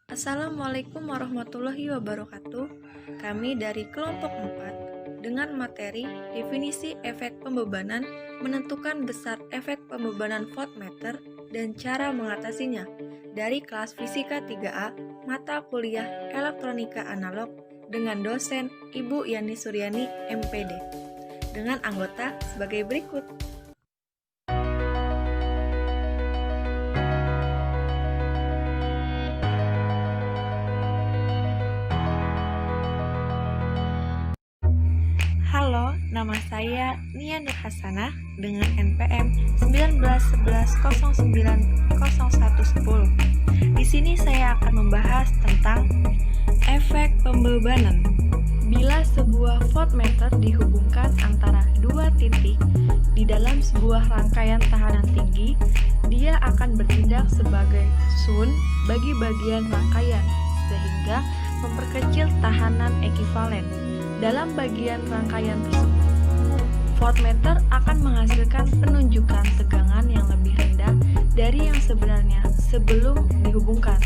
Assalamualaikum warahmatullahi wabarakatuh. Kami dari kelompok 4 dengan materi definisi efek pembebanan, menentukan besar efek pembebanan voltmeter dan cara mengatasinya dari kelas Fisika 3A mata kuliah Elektronika Analog dengan dosen Ibu Yani Suryani MPD dengan anggota sebagai berikut. Halo, nama saya Nia Nur Hasanah dengan NPM 1911090110. Di sini saya akan membahas tentang efek pembebanan. Bila sebuah voltmeter dihubungkan antara dua titik di dalam sebuah rangkaian tahanan tinggi, dia akan bertindak sebagai sun bagi bagian rangkaian sehingga memperkecil tahanan ekivalen dalam bagian rangkaian tersebut. Voltmeter akan menghasilkan penunjukan tegangan yang lebih rendah dari yang sebenarnya sebelum dihubungkan.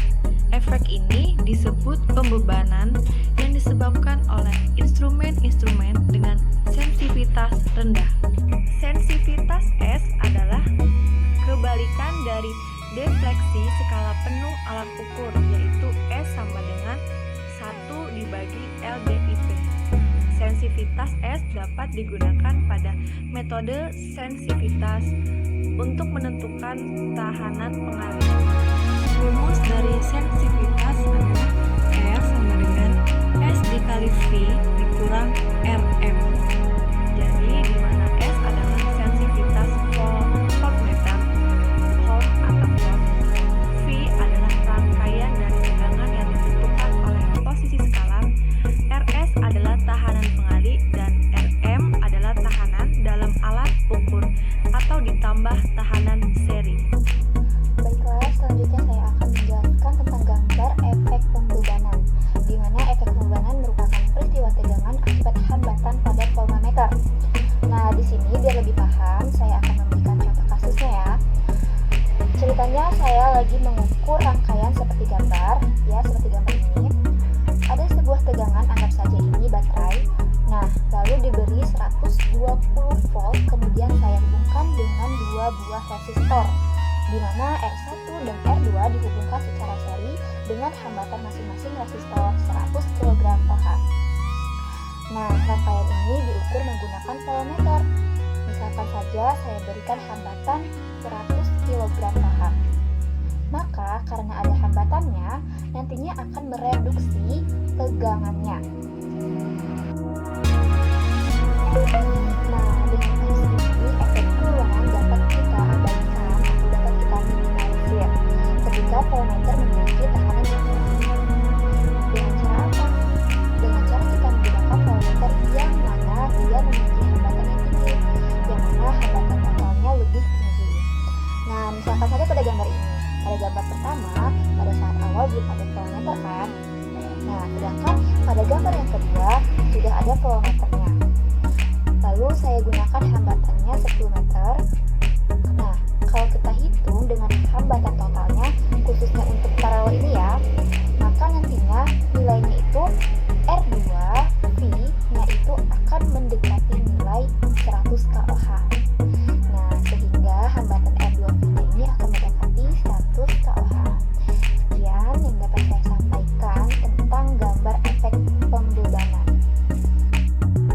Efek ini disebut pembebanan yang disebabkan oleh instrumen-instrumen dengan sensitivitas rendah. Sensitivitas S adalah kebalikan dari defleksi skala penuh alat ukur, yaitu S sama dengan 1 dibagi LDIP. Sensitivitas S dapat digunakan pada metode sensitivitas untuk menentukan tahanan pengalir. Rumus dari sensitivitas adalah R sama dengan S dikali V dikurang Rm. Jadi di mana S adalah sensitivitas voltmeter, volt atau volt. V adalah rangkaian dari tegangan yang ditentukan oleh posisi skalar. Rs adalah tahanan pengali dan Rm adalah tahanan dalam alat ukur atau ditambah tahanan seri. Baiklah, selanjutnya saya akan menjelaskan tentang gambar efek pembebanan, di mana efek pembebanan merupakan peristiwa tegangan akibat hambatan pada voltmeter. Nah, di sini biar lebih paham, saya akan memberikan contoh kasusnya ya. Ceritanya saya lagi mengukur rangkaian seperti gambar, ya seperti gambar ini. Ada sebuah tegangan, anggap saja ini baterai. Nah, lalu diberi 120 volt, kemudian saya hubungkan dengan dua buah resistor, di mana R1 dan R2 dihubungkan secara seri dengan hambatan masing-masing resistor 100 kg/H. Nah, rangkaian ini diukur menggunakan voltmeter. Misalkan saja saya berikan hambatan 100 kg/H. Maka karena ada hambatannya, nantinya akan mereduksi tegangannya. Nah, dengan kasus ini efek pembebanan dapat kita abaikan atau dapat kita minimalisir ketika voltmeter memiliki tekanan yang tinggi. Dengan cara apa? Dengan cara kita menggunakan voltmeter yang mana dia memiliki hambatan yang tinggi, yang mana hambatan totalnya lebih tinggi. Nah, misalkan saja pada gambar ini. Pada gambar pertama, pada saat awal belum ada voltmeter kan? Nah, sedangkan pada gambar yang kedua sudah ada voltmeternya. Lalu saya gunakan hambatannya 10 meter. Nah, kalau kita hitung dengan hambatan totalnya, khususnya untuk paralel ini ya, maka nantinya nilainya itu R2 V-nya itu akan mendekati nilai 100 kOH. Nah, sehingga hambatan R2 V-nya ini akan mendekati 100 kOH. Sekian yang dapat saya sampaikan tentang gambar efek pembebanan.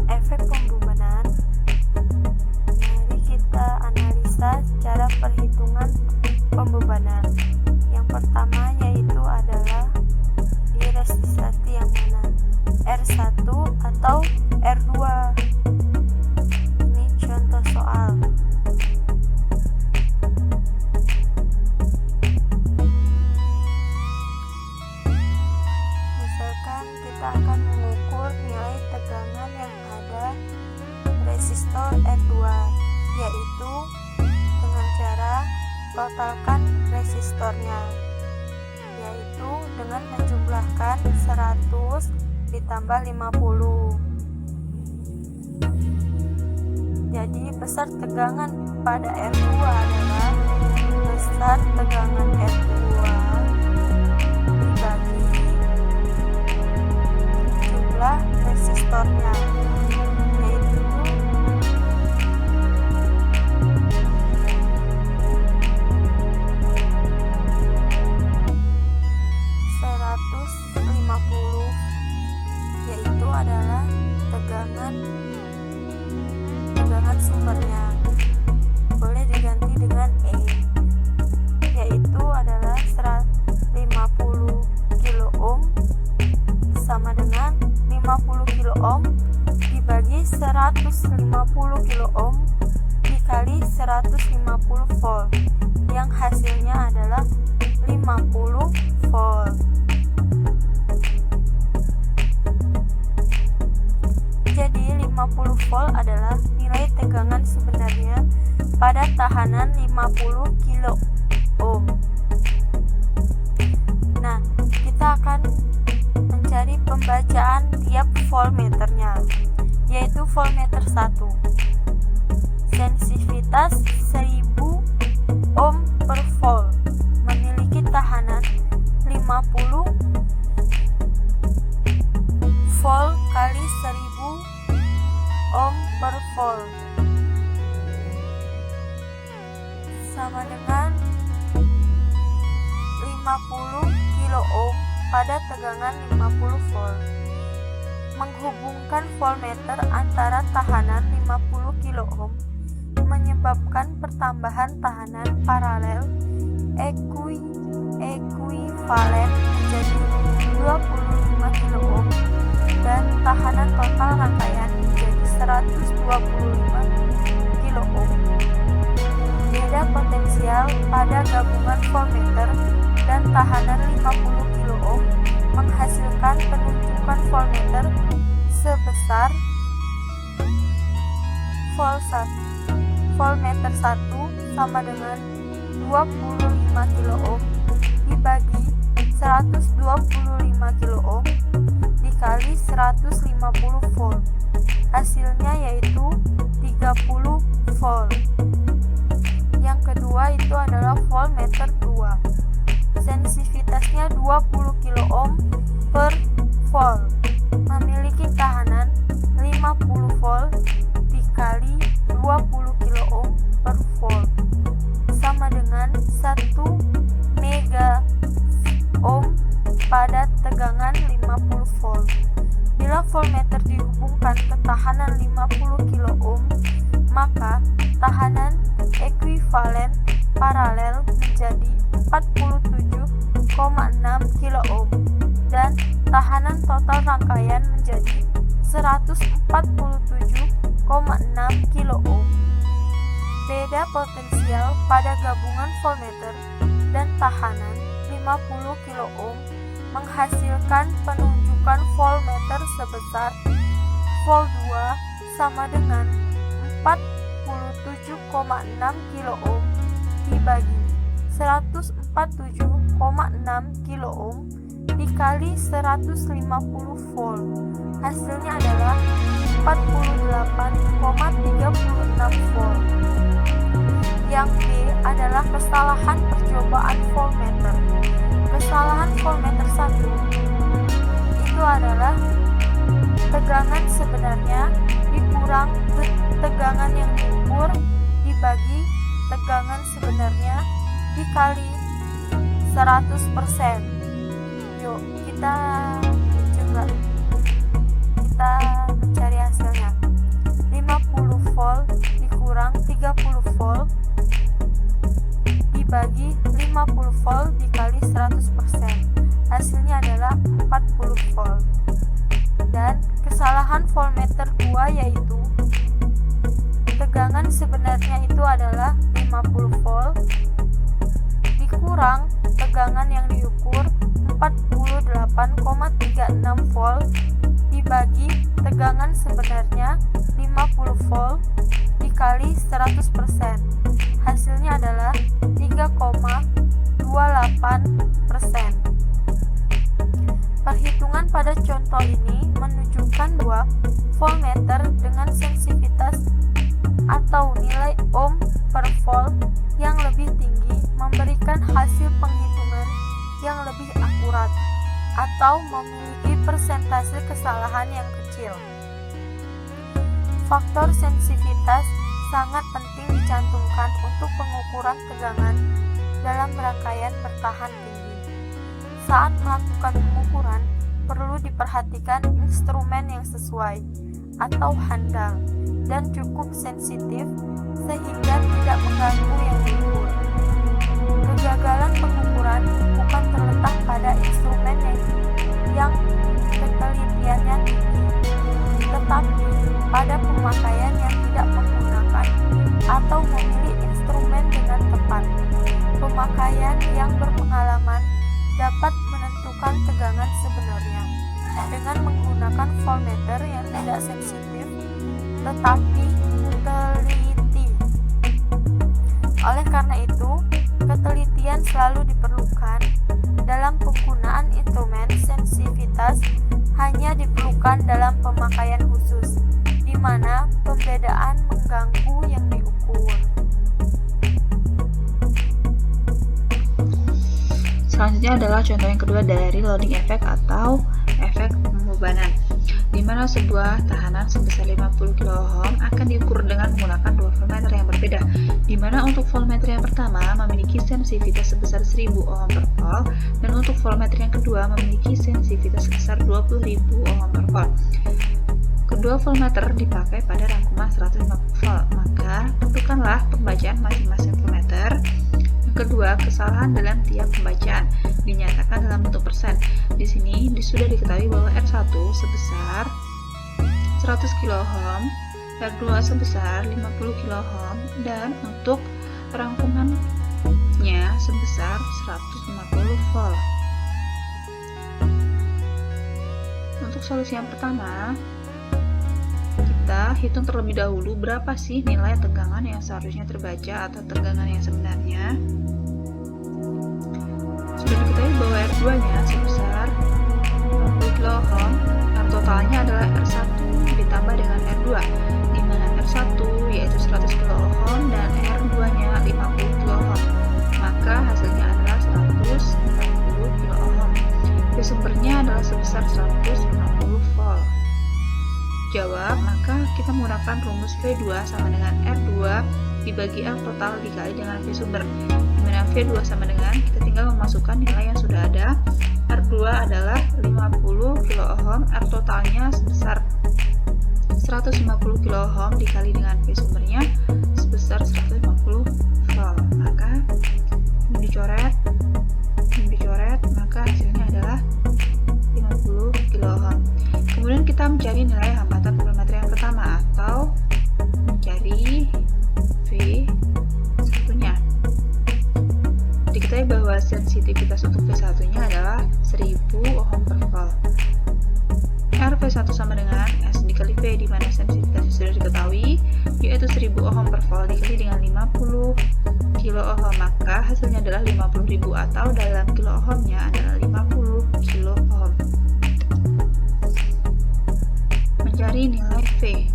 Efek pembebanan, mari kita analisa cara perhitungan pembebanan. Yang pertama yaitu adalah di resistasi yang mana, R1 atau R2. Ini contoh soal. Misalkan kita akan mengukur nilai tegangan yang ada resistor R2, yaitu dengan cara totalkan resistornya, yaitu dengan menjumlahkan 100 ditambah 50. Jadi besar tegangan pada R2 adalah besar tegangan R2 dibagi ohm dibagi 150 kilo ohm dikali 150 volt, yang hasilnya adalah 50 volt. Jadi 50 volt adalah nilai tegangan sebenarnya pada tahanan 50 kilo ohm. Nah, kita akan mencari pembacaan tiap voltmeternya, yaitu voltmeter 1. Sensitivitas 1000 ohm per volt, memiliki tahanan 50 volt kali 1000 ohm per volt, sama dengan 50 kilo ohm pada tegangan 50 volt. Menghubungkan voltmeter antara tahanan 50 kilo ohm menyebabkan pertambahan tahanan paralel ekuivalen menjadi 25 kilo ohm dan tahanan total rangkaian menjadi 125 kilo ohm. Beda potensial pada gabungan voltmeter dan tahanan 50 kilo ohm menghasilkan penunjukan voltmeter sebesar voltmeter 1 sama dengan 25 kilo ohm dibagi 125 kilo ohm dikali 150 volt. Hasilnya yaitu 30 volt. Yang kedua itu adalah voltmeter 2. Sensitivitasnya 20 kilo ohm per volt, memiliki tahanan 50 volt dikali 20 kilo ohm per volt sama dengan 1 mega ohm pada tegangan 50 volt. Bila voltmeter dihubungkan ke tahanan 50 kilo ohm, maka tahanan ekuivalen paralel menjadi 47,6 kilo ohm dan tahanan total rangkaian menjadi 147,6 kilo ohm. Beda potensial pada gabungan voltmeter dan tahanan 50 kilo ohm menghasilkan penunjukan voltmeter sebesar volt 2 sama dengan 47,6 kilo ohm dibagi 147,6 kilo ohm dikali 150 volt. Hasilnya adalah 48,36 volt. Yang B adalah kesalahan percobaan voltmeter. Kesalahan voltmeter 1 itu adalah tegangan sebenarnya dikurang tegangan yang diukur dibagi tegangan sebenarnya dikali 100%. Yuk kita coba kita mencari hasilnya. 50 volt dikurang 30 volt dibagi 50 volt dikali 100%. Hasilnya adalah 40 volt. Dan kesalahan voltmeter 2 yaitu tegangan sebenarnya itu adalah 50 volt dikurang tegangan yang diukur 48,36 volt dibagi tegangan sebenarnya 50 volt dikali 100%. Hasilnya adalah 3,28%. Perhitungan pada contoh ini menunjukkan bahwa voltmeter dengan sensitivitas atau nilai ohm per volt yang lebih tinggi memberikan hasil penghitungan yang lebih akurat atau memiliki persentase kesalahan yang kecil. Faktor sensitivitas sangat penting dicantumkan untuk pengukuran tegangan dalam rangkaian bertahan tinggi. Saat melakukan pengukuran, perlu diperhatikan instrumen yang sesuai atau handal dan cukup sensitif sehingga tidak mengganggu yang diukur. Kegagalan pengukuran bukan terletak pada instrumen yang ketelitiannya tinggi, Tetapi pada pemakaian yang tidak menggunakan atau memilih instrumen dengan tepat, pemakaian yang berpengalaman dapat menentukan tegangan sebenarnya dengan menggunakan voltmeter yang tidak sensitif tetapi teliti. Oleh karena itu, ketelitian selalu diperlukan dalam penggunaan instrumen. Sensitivitas hanya diperlukan dalam pemakaian khusus, di mana pembedaan mengganggu yang diukur. Selanjutnya adalah contoh yang kedua dari loading effect atau efek pembebanan, di mana sebuah tahanan sebesar 50 kΩ akan diukur dengan menggunakan dua voltmeter yang berbeda, di mana untuk voltmeter yang pertama memiliki sensitivitas sebesar 1000 ohm per volt, dan untuk voltmeter yang kedua memiliki sensitivitas sebesar 20.000 ohm per volt. Kedua voltmeter dipakai pada rangkuman 150 volt, maka tentukanlah pembacaan masing-masing voltmeter. Kedua, kesalahan dalam tiap pembacaan dinyatakan dalam bentuk persen. Di sini sudah diketahui bahwa R1 sebesar 100 kΩ, R2 sebesar 50 kΩ, dan untuk rangkumannya sebesar 150 volt. Untuk solusi yang pertama, kita hitung terlebih dahulu berapa sih nilai tegangan yang seharusnya terbaca atau tegangan yang sebenarnya. Sudah diketahui bahwa R2-nya sebesar 50 kΩ, yang totalnya adalah R1 ditambah dengan R2, di mana R1 yaitu 100 kΩ dan R2-nya 50 kΩ, maka hasilnya adalah 150 kΩ. P sumbernya adalah sebesar 150 volt. Jawab, maka kita menggunakan rumus V2 sama dengan R2 dibagi R total dikali dengan V sumber, di mana V2 sama dengan, kita tinggal memasukkan nilai yang sudah ada. R2 adalah 50 kΩ, R totalnya sebesar 150 kΩ dikali dengan V sumbernya sebesar 150 volt. Maka ini dicoret, maka hasilnya adalah 50 kΩ. Kemudian kita mencari nilai hambatan voltmeter yang pertama atau mencari V1-nya. Diketahui bahwa sensitivitas untuk V1-nya adalah 1000 ohm per volt. RV1 sama dengan S dikali V, di mana sensitivitasnya sudah diketahui, yaitu 1000 ohm per volt dikali dengan 50 kilo ohm, maka hasilnya adalah 50.000 atau dalam kilo ohmnya adalah 50 kilo ohm. Mencari nilai V,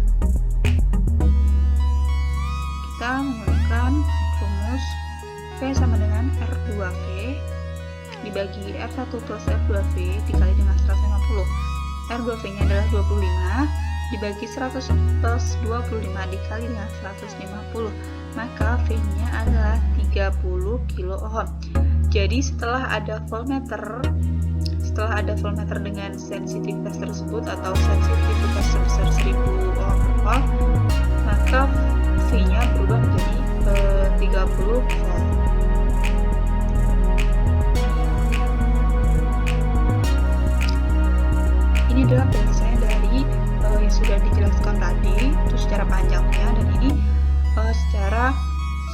kita menggunakan rumus V sama dengan R2V dibagi R1 plus R2V dikali dengan 150. R2V nya adalah 25 dibagi 100 plus 25 dikali dengan 150, maka V nya adalah 30 kilo ohm. Jadi setelah ada voltmeter dengan sensitivitas tersebut atau sensitivitas sebesar 1000 ohm per volt, maka V-nya berubah menjadi 30 volt. Ini adalah penjelasannya dari yang sudah dijelaskan tadi, itu secara panjangnya, dan ini secara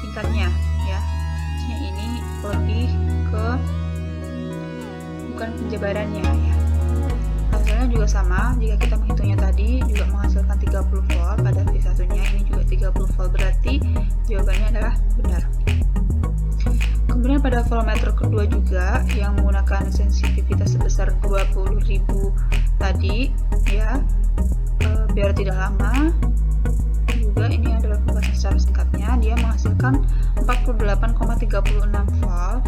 singkatnya ya. Maksudnya ini lebih ke bukan penjabarannya ya. Hasilnya juga sama, jika kita menghitungnya tadi juga menghasilkan 30 volt pada V1-nya, ini juga 30 volt, berarti jawabannya adalah benar. Kemudian pada voltmeter kedua juga yang menggunakan sensitivitas sebesar 20.000 tadi ya, biar tidak lama juga ini adalah pembahasan secara singkatnya, dia menghasilkan 48,36 volt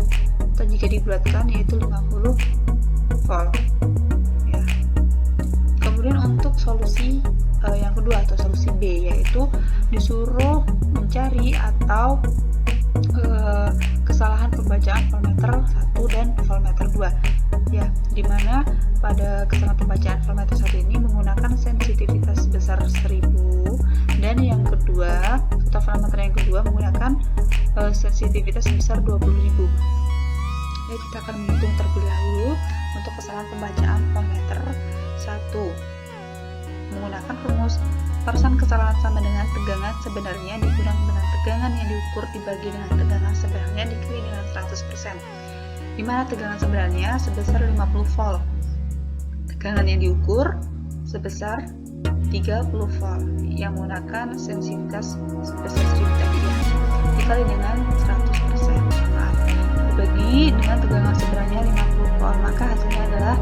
atau jika dibulatkan yaitu 50 volt ya. Kemudian untuk solusi yang kedua atau solusi B, yaitu disuruh mencari atau kesalahan pembacaan voltmeter 1 dan voltmeter 2 ya, dimana pada kesalahan pembacaan voltmeter 1 ini menggunakan sensitivitas sebesar 1000 dan yang kedua atau voltmeter yang kedua menggunakan sensitivitas sebesar 20.000. Jadi kita akan menghitung terlebih dahulu untuk kesalahan pembacaan voltmeter 1 menggunakan menggunakan rumus. Persen kesalahan sama dengan tegangan sebenarnya dikurang dengan tegangan yang diukur dibagi dengan tegangan sebenarnya dikali dengan 100%. Di mana tegangan sebenarnya sebesar 50 volt. Tegangan yang diukur sebesar 30 volt yang menggunakan sensitivitas sebesar 1000 tadi ya, dikali dengan 100%. Dibagi dengan tegangan sebenarnya 50 volt, maka hasilnya adalah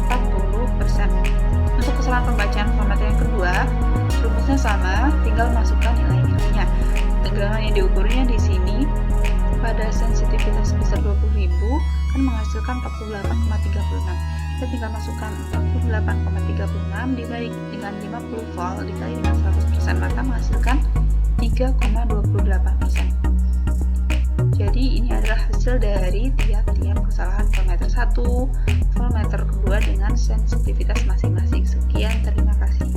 40%. Untuk kesalahan pembacaan voltmeter yang kedua, rumusnya sama, tinggal masukkan nilai-nilainya. Tegangan yang diukurnya di sini pada sensitivitas sebesar 20.000 kan menghasilkan 48,36. Kita tinggal masukkan 48,36 dibagi dengan 50 volt dikali dengan 100%, maka menghasilkan 3,28%. Jadi ini adalah hasil dari tiap-tiap kesalahan voltmeter 1, voltmeter kedua dengan sensitivitas masing-masing. Sekian, terima kasih.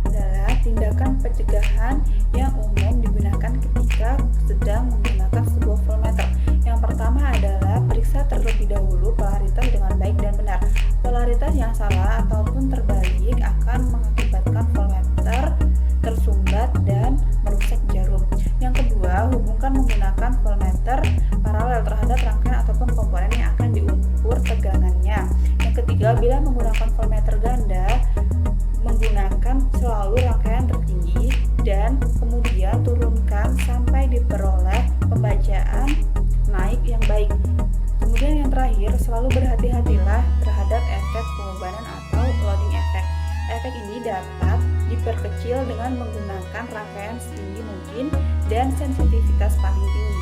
Adalah tindakan pencegahan yang umum digunakan ketika sedang menggunakan sebuah voltmeter. Yang pertama adalah periksa terlebih dahulu polaritas dengan baik dan benar. Polaritas yang salah ataupun terbalik akan mengakibatkan voltmeter tersumbat dan merusak jarum. Yang kedua, hubungkan menggunakan voltmeter paralel terhadap rangkaian ataupun komponen yang akan diukur tegangannya. Yang ketiga, bila menggunakan voltmeter ganda, menggunakan selalu rangkaian tertinggi dan kemudian turunkan sampai diperoleh pembacaan naik yang baik. Kemudian yang terakhir, selalu berhati-hatilah terhadap efek pembebanan atau loading effect. Efek ini dapat diperkecil dengan menggunakan rangkaian setinggi mungkin dan sensitivitas paling tinggi.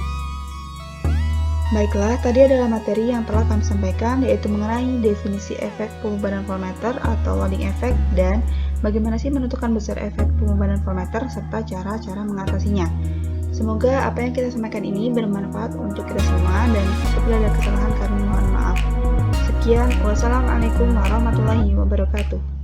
Baiklah, tadi adalah materi yang telah kami sampaikan, yaitu mengenai definisi efek pembebanan voltmeter atau loading effect dan bagaimana sih menentukan besar efek pembebanan voltmeter serta cara-cara mengatasinya. Semoga apa yang kita sampaikan ini bermanfaat untuk kita semua dan apabila ada kesalahan kami mohon maaf. Sekian, wassalamualaikum warahmatullahi wabarakatuh.